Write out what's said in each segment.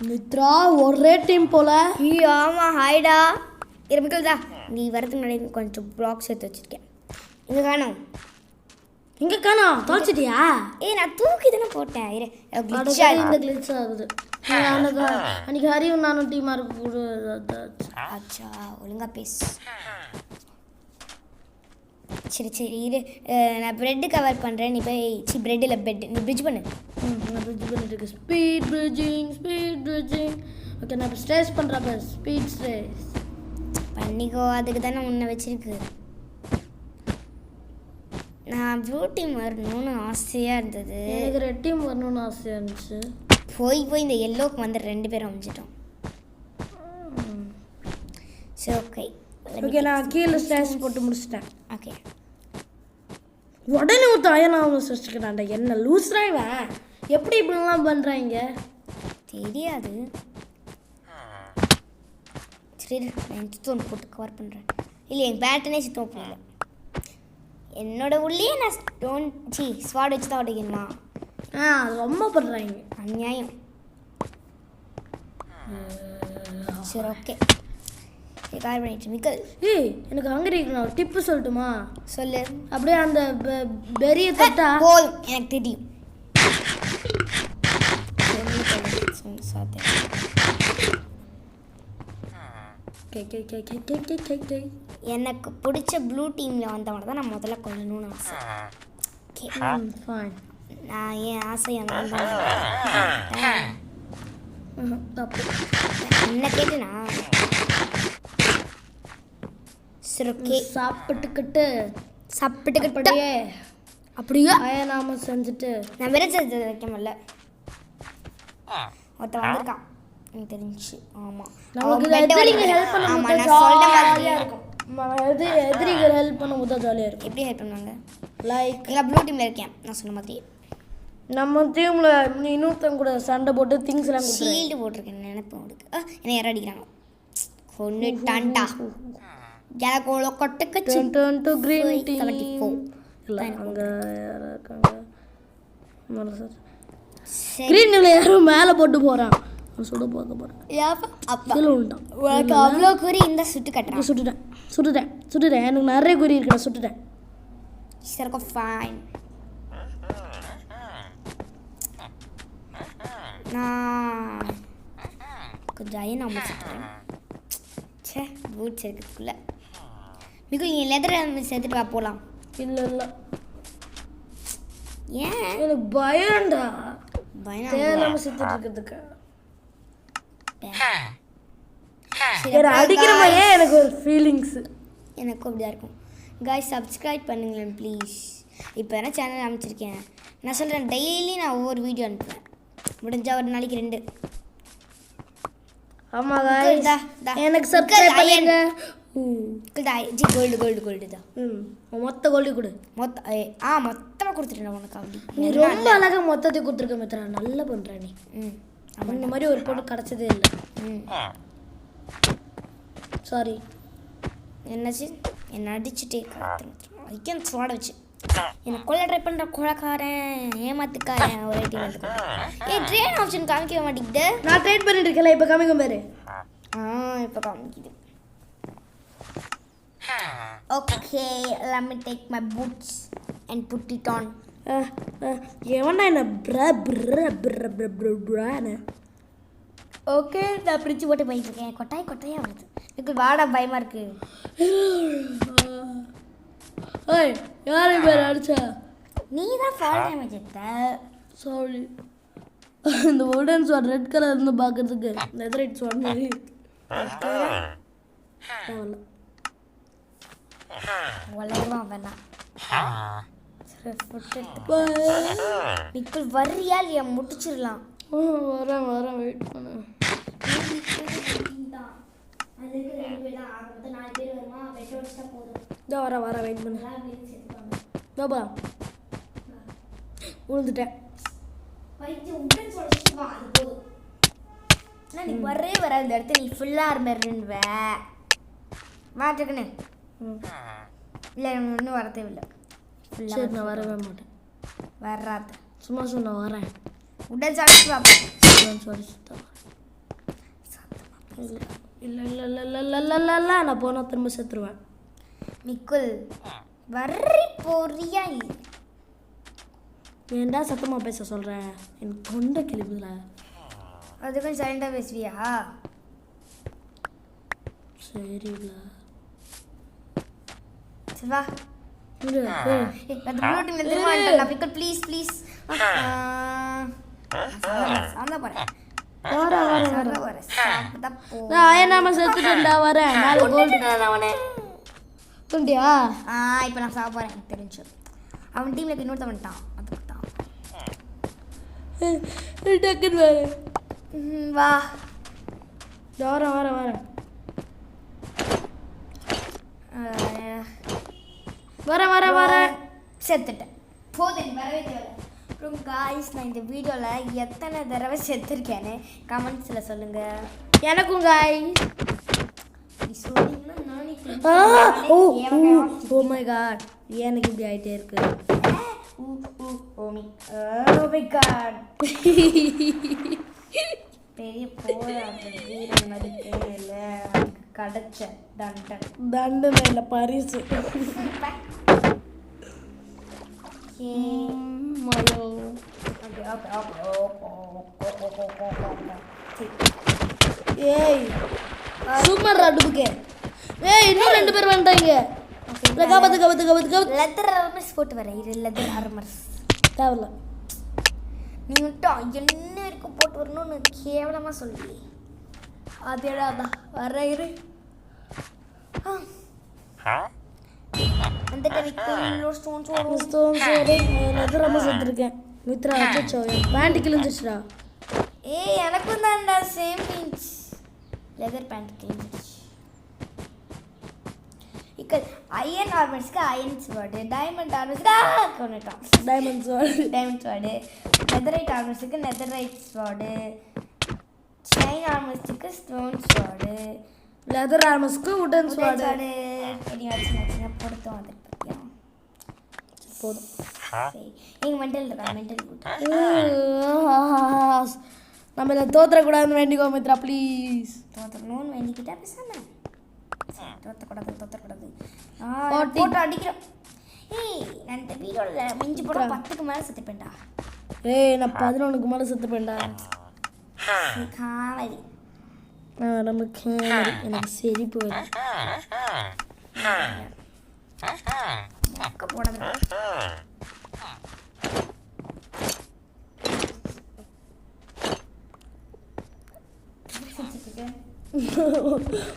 மித்ரா ஒரே டீம் போல. ஆமாம் ஹாய்டா இருமிக்கல்தா. நீ வரதுக்கு முன்னாடி கொஞ்சம் ப்ளாக்ஸ் எடுத்து வச்சுருக்கேன். இங்கே காணும். எங்கே காணோம்? தொலைச்சிட்டியா? நான் தூக்கி தானே போட்டேன். இந்த கிளிச் ஆகுது. அன்னைக்கு ஹரியும் நானும் டீமாக இருக்க. ஆச்சா ஒழுங்கா பேசு. சரி சரி இரு, நான் ப்ரெட்டு கவர் பண்ணுறேன். நீ போய் ப்ரெட்டில் பெட் நீ பிரிட்ஜ் பண்ணு. நான் பிரிட்ஜ் பண்ணிட்டு இருக்கேன். Speed bridging. ஓகே நான் இப்போ ஸ்ட்ரெஸ் பண்ணுறேன். ஸ்பீட் ஸ்ட்ரெஸ் பண்ணிக்கோ. அதுக்கு தானே உன்னை வச்சிருக்கு. நான் ப்ளூ டீம் வரணும்னு ஆசையாக இருந்தது. எனக்கு ரெட் டீம் வரணும்னு ஆசையாக இருந்துச்சு. போய் இந்த எல்லோக்கு வந்து 2 பேரும் அமைச்சிட்டோம். சரி ஓகே நான் கீழே ஸ்ட்ரெஸ் போட்டு முடிச்சிட்டேன். ஓகே உடனே ஒரு தாயனாவும் வச்சுக்கிறான்டா. என்ன லூஸ்ரா இவன்? எப்படி இப்படிலாம் பண்ணுறாங்க தெரியாது. சரி நான் சித்தோன் போட்டு கவர் பண்ணுறேன். இல்லை என் பேட்டனே சித்தம் போடல. என்னோட உள்ளே நான் ஸ்வாட் வச்சு தான் உடைக்கணுமா? ரொம்ப பண்ணுறாங்க அநியாயம். சரி ஓகே கவர் பண்ணிட்டு மிக்கல். எனக்கு ஹங்கரி டிப்பு சொல்லட்டுமா? சொல்லு. அப்படியே அந்த பெரிய தட்டா போதும் எனக்கு தெரியும். எனக்கு பிடிச்ச ப்ளூ டீமில் வந்தவனை தான் நான் முதல்ல கொள்ளணும்னு ஆசை. நான் என் ஆசை அந்த என்ன கேட்டுனா சாப்பிட்டுக்கிட்டு அப்படியே நாம செஞ்சுட்டு நான் வெறும் செஞ்சு வைக்க முடியல. ஒருத்த வந்திருக்கான் எனக்கு தெரிஞ்சு. ஆமாம் எதிரிகள் ஹெல்ப் பண்ணும்போது ஜாலியாக இருக்கும். எப்படி ஹெல்ப் பண்ணுவாங்க? லைக் எல்லாம் ப்ளூ டீமில் இருக்கேன் நான் சொன்ன மாதிரி. நம்ம டீமில் இன்னொருத்தங்க கூட சண்டை போட்டு திங்ஸ் எல்லாம் ஷீல்டு போட்டிருக்கேன் நினைப்பேன் உனக்கு. என்னை யாரும் அடிக்கிறாங்க. கொண்டு டான்டா எனக்கு அவ்வளோ கொட்டுக்கு கிரீன் டீ இல்லை அங்கே யாரும் இருக்காங்க. கிரீனில் யாரும் மேலே போட்டு போகிறான். சுட பார்க்க போகிறேன். உனக்கு அவ்வளோ குறி இந்த சுட்டு கட்டுறேன். சுட்டுட்டேன் எனக்கு நிறைய குறி இருக்கு. நான் சுட்டுட்டேன். சரிக்கா ஃபைன். நான் கொஞ்சம் அயன் அமைச்சிட்டேன். பூட்ஸ் இருக்கிறதுக்குள்ள மிகு நீ லெதர் சேர்த்துட்டு வா போகலாம். இல்லை ஏன் எனக்கு பயம்டா. பயம் தேவையில்லாம சுத்திட்டு இருக்கிறதுக்கு அடிக்கிற மாதிரியே எனக்கு ஒரு ஃபீலிங்ஸ். எனக்கும் அப்படிதான் இருக்கும். காய்ஸ் சப்ஸ்கிரைப் பண்ணுங்களேன் ப்ளீஸ். இப்போ தானே சேனல் அமைச்சிருக்கேன். நான் சொல்கிறேன் டெய்லி நான் ஒவ்வொரு வீடியோ அனுப்புவேன். முடிஞ்சால் ஒரு நாளைக்கு 2. ஆமாம் எனக்கு சப்ஸ்கிரைப் பண்ணுங்க. கோல்டு தான். மொத்த கோல்டு கொடு. மொத்தமாக கொடுத்துட்டேன் உனக்கு. அப்படி நீ ரொம்ப அழகாக மொத்தத்தையும் கொடுத்துருக்க மித்ரா. நல்லா பண்ணுற நீ. இந்த மாதிரி ஒரு பொண்ணு கிடச்சதே இல்லை. சாரி என்னாச்சு? என்னை அடிச்சுட்டே ஐக்கன் ஸ்வாட வச்சு என்னை கொள்ள ட்ரை பண்ணுற கொலைக்காரன் ஏமாத்துக்காரன் ஒரே டீம் வந்து. ட்ரெயின் ஆப்ஷன் காமிக்க மாட்டேங்குது. நான் ட்ரெயின் பண்ணிட்டு இருக்கல. இப்போ காமிக்கும் பாரு. இப்போ காமிக்குது. Okay, let me take my boots and put it on. எவனா என்ன ப்ரான்னு. ஓகே நான் பிரிச்சு போட்டு போயிட்டு இருக்கேன். கொட்டாயாக வருது. இதுக்கு வாடா பயமாக இருக்கு. யாரையும் பேர் அடிச்சா? நீ தான் ஃபால் டேமேஜ் எடுத்த. சாரி. இந்த உடன் ஸ்வாட் ரெட் கலர் இருந்து பார்க்கறதுக்கு நெதரைட் ஸ்வாட் மாதிரி வளருவான் வேணாம். நிக்கல் வர்றியா இல்லையா? முடிச்சிடலாம். வரேன் வெயிட் பண்ணு. வரேன் வெயிட் பண்ணு. விழுந்துட்டேன். நீ வரவே வராது இந்த இடத்துல. நீ ஃபுல்லாக ஆர்மர்னுவ மாட்டுக்குன்னு. இல்லை இன்னும் வர தேவையில்லை. சரி நான் வரவே மாட்டேன். வராது சும்மா சொன்ன வரேன். உடல் சாப்பிட்டு சாரி சுத்தம் இல்லை இல்லை இல்லை இல்லை இல்லை இல்லை இல்லை இல்லை நான் போனால் திரும்ப செத்துருவேன். நிக்குல் வர்றி போறியா? ஏன்டா சத்தமாக பேச சொல்கிறேன்? எனக்கு தொண்டை கிளிப்புல. அதுக்கும் சைலண்டாக பேசுவியா? சரிங்களா சரி வா. ப்ளீஸ் ப்ளீஸ் நாம செத்துட்டா வரேன். துண்டியா இப்போ நான் சாப்பிட போகிறேன். எனக்கு தெரிஞ்சு அவன் டீமில் இன்னொருத்த வந்துட்டான். அதுக்கு தான் டக்குன்னு வரேன். வா வரேன் வரேன் வரேன் வரேன் வரேன் வரேன். செத்துட்டேன். போதும் வரவே தேவை. அப்புறம் காய்ஸ் நான் இந்த வீடியோவில் எத்தனை தடவை செத்துருக்கேன்னு கமெண்ட்ஸில் சொல்லுங்கள். எனக்கும் காய் சொன்னீங்கன்னா ஓ மை காட் எனக்கு இப்படி ஆகிட்டே இருக்கு. பெரிய போராட்டம் வீரன் மதிக்கையில் கிடைச்ச தண்டனை இல்லை பரிசு. ஏய் சூப்பர் அடுப்புக்கு. ஏய் இன்னும் 2 பேர் வந்துட்டாங்க. கபத்து கபத்து கபத்து கபத்து. லெதர் ஆர்மர்ஸ் போட்டு வரேன். இது லெதர் ஆர்மர்ஸ் தேவையில்ல. நீ மட்டும் என்ன வரைக்கும் போட்டு வரணும்னு கேவலமாக சொல்லி அதேடா அதான் வர இரு. அந்த ஸ்டோன்ஸ் லெதர் ரொம்ப செத்துருக்கேன். மித்ரா அச்சோ பேண்ட் கிழிஞ்சிச்சுடா. ஏய் எனக்கும் தான்டா சேம் பிஞ்ச். லெதர் பேண்ட் கிழிஞ்சிச்சு. இக்க அயன் ஆர்மர்ஸ்க்கு அயன் ஸ்வார்டு, டைமண்ட் ஆர்மர்ஸ்க்கு கொண்டுட்டான் டைமண்ட் ஸ்வார்டு, நெதரைட் ஆர்மர்ஸுக்கு நெதரைட் ஸ்வார்டு, ஸ்டைன் ஆர்மர்ஸுக்கு ஸ்டோன் ஸ்வார்டு, லெதர் ஆர்மர்ஸ்க்கு உடன் ஸ்வார்டு. பெரிய வச்சு பொறுத்தோம். அதை பற்றியா போதும். நீங்கள் மென்டல் இருக்கா? மென்டல் நம்ம இதில் தோற்றக்கூடாதுன்னு வேண்டிக்கோ மித்ரா ப்ளீஸ். தோற்றணும்னு வேண்டிக்கிட்டா பேசாம தோற்றக்கூடாது போட்டு அடிக்கிறோம். ஏய் நான் இந்த வீடியோவில் மிஞ்சி போட 10க்கு மேலே செத்துப்பேன்டா. ஏய் நான் 11க்கு மேலே செத்துப்பேன்டா. காவலி நமக்கு எனக்கு சிரிப்பு வரும். போனது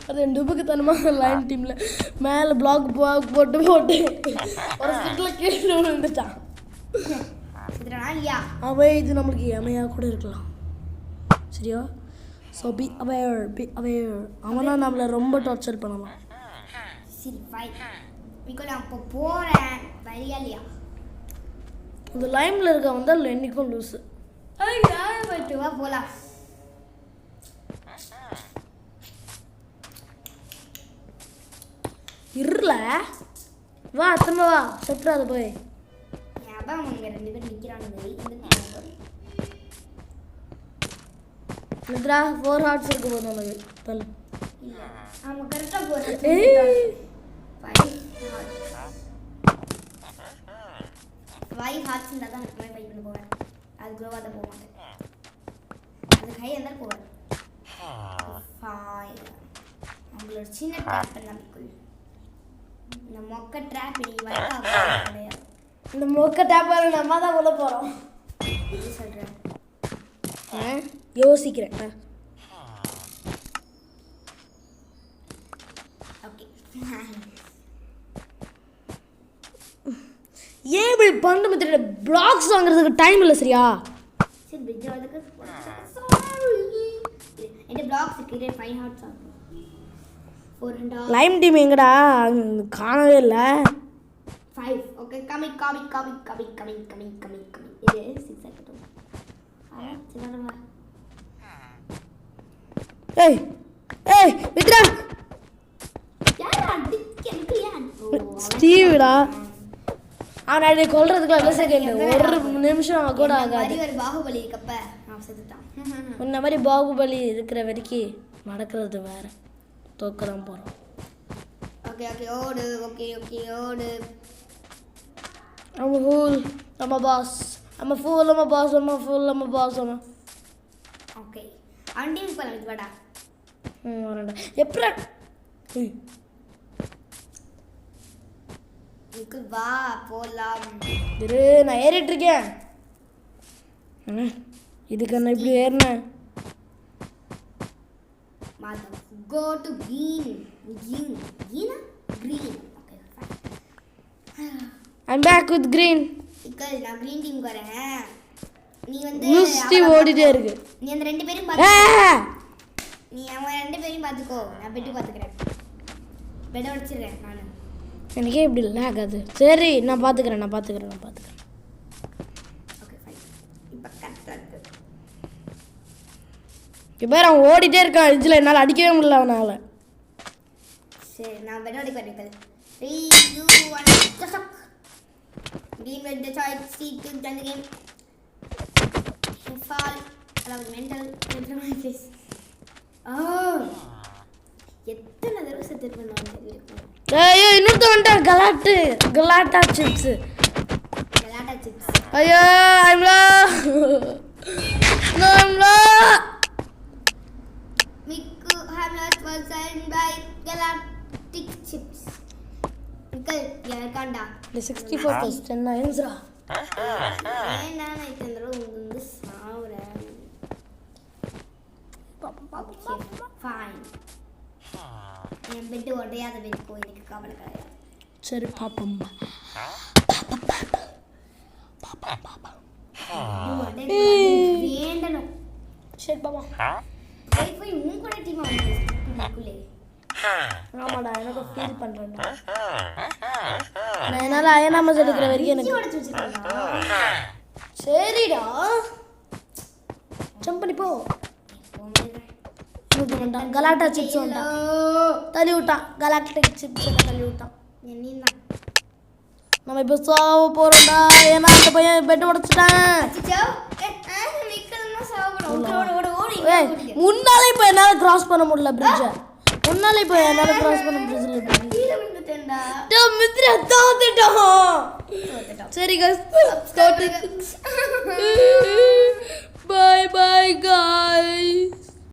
அது 2 ரூபாய்க்கு தனமாக லைன் டீமில் மேலே பிளாக் போட்டு போட்டு ஒரு ஸ்டிக்கில் கீழே விழுந்துட்டான். அவன் இது நம்மளுக்கு எமையாக கூட இருக்கலாம். சரியா? ஸோ பி அவேர் அவனா நம்மளை ரொம்ப டார்ச்சர் பண்ணலாம். சரி ஃபைன். நான் இப்போ போகிறேன். வரியா இல்லையா? இந்த லைமில் இருக்க வந்தால் என்னைக்கும் லூஸு. போயிட்டு வா போகலாம். இருல வா திரும்ப வா செத்துறாது போய். அதான் அவங்க 2 பேர் நிற்கிறானுங்க. நித்ரா 4 ஹார்ட்ஸ் இருக்கு போதும் உனக்கு. தள்ளு. அவன் கரெக்டாக போகிறேன். 5 ஹார்ட்ஸ் இருந்தால் தான் நான் ஃபைட் பண்ண போவேன். அது க்ளோவாக தான் போக மாட்டேன். அது ஹை இருந்தால் போவேன். அவங்களோட சின்ன ட்ராப் பண்ணாமல் இந்த மொக்க ட்ராப் கிடையாது. இந்த மொக்க ட்ராப் நம்ம தான் உள்ள போகிறோம். சொல்கிறேன் யோசிக்கிறேன். ஓகே ஏன் இப்படி பண்ண தெரியல. பிளாக்ஸ் வாங்குறதுக்கு டைம் இல்லை. சரியா? சரி பிரிட்ஜ் வரதுக்கு என் பிளாக்ஸ் இருக்கு. 5 ஹார்ட்ஸ் ஆகும். லைம் டீம் எங்கடா? காணவே இல்லை. 5 ஓகே கமிங் இது 6 ஆகட்டும். ஏய் ஏய் மித்ரா ஸ்டீவ்டா அவனை அடி கொல்றதுக்குள்ள எவ்வளோ செகண்ட்? 1 நிமிஷம் கூட ஆகாது. ஒரு பாகுபலி இருக்கப்ப நான் செத்துட்டான். உன்ன மாதிரி பாகுபலி இருக்கிற வரைக்கும் நடக்கிறது வேற. தோக்க தான் போகிறோம். ஓகே ஓடு. ஓடு. I'm a fool. I'm a boss. I'm a fool. I'm a boss. I'm a fool. I'm a boss. Okay hunting பண்ணது வாடா. வரேன்டா. எப்படா இதுக்கு வா போலாம். இரு நான் ஏறிட்டு இருக்கேன். இதுக்கு நான் இப்படி ஏறினேன். Go to green. Okay. I'm back with green. Because நான் green team வரேன். நீ வந்து லுஸ்டி ஓடிட்டே இருக்கு. நீ அந்த ரெண்டு பேரும் பாத்து. நீ அவன் ரெண்டு பேரும் பாத்துக்கோ. நான் பெட் பாத்துக்கறேன். பெட் வச்சிரேன் நான். எனக்கே இப்படி லாக் ஆகுது. சரி நான் பாத்துக்கறேன். Okay fine. இப்ப கரெக்ட்டா இருக்கு. இப்போ அவன் ஓடிட்டே இருக்கான். இதுல என்னால அடிக்கவே முடியல அவனால. சரி நான் பெட் அடிக்க போறேன். 3 2 1 just up. Game with the child seat to the game. Fall. Allow mental my face. எத்தனை தடவை செத்து பண்ணுவாங்க தெரியுமா? ஐயோ இன்னொருத்த வந்துட்டான். கலாட்டா சிப்ஸ். ஐயோ I'm lost. Miku Hamlet was signed by Galactic Chips. Mikal, yarakanda. The 64 10 ansra. Ena naitendro undu saavra. Fine. N bed ஒடையாத bed போய் எனக்கு கவலை கிடையாது. சரி பாப்போம். வேண்டணும். சரி பாப்பா. போய் உன் கூட டீமா வந்து ஆமாடா எனக்கு ஃபீல் பண்றேன்டா. நான் என்னால அயனாமஸ் எடுக்கிற வரைக்கும் எனக்கு உடைச்சு வச்சிருக்கேன். சரிடா ஜம்ப் பண்ணி போ. கலாட்டா சிப்ஸ் வந்தான். தள்ளி விட்டான். கலாக்டிக் சிப்ஸ் தள்ளி விட்டான். என்னன்னா நம்ம இப்போ சாவ போறோம்டா. ஏன்னா அந்த பையன் பெட் உடைச்சிட்டான். முன்னாலே இப்போ என்னால கிராஸ் பண்ண முடியல பிரிட்ஜ. முன்னாலே இப்போ என்னால கிராஸ் பண்ண முடியல. சரி guys, bye bye guys.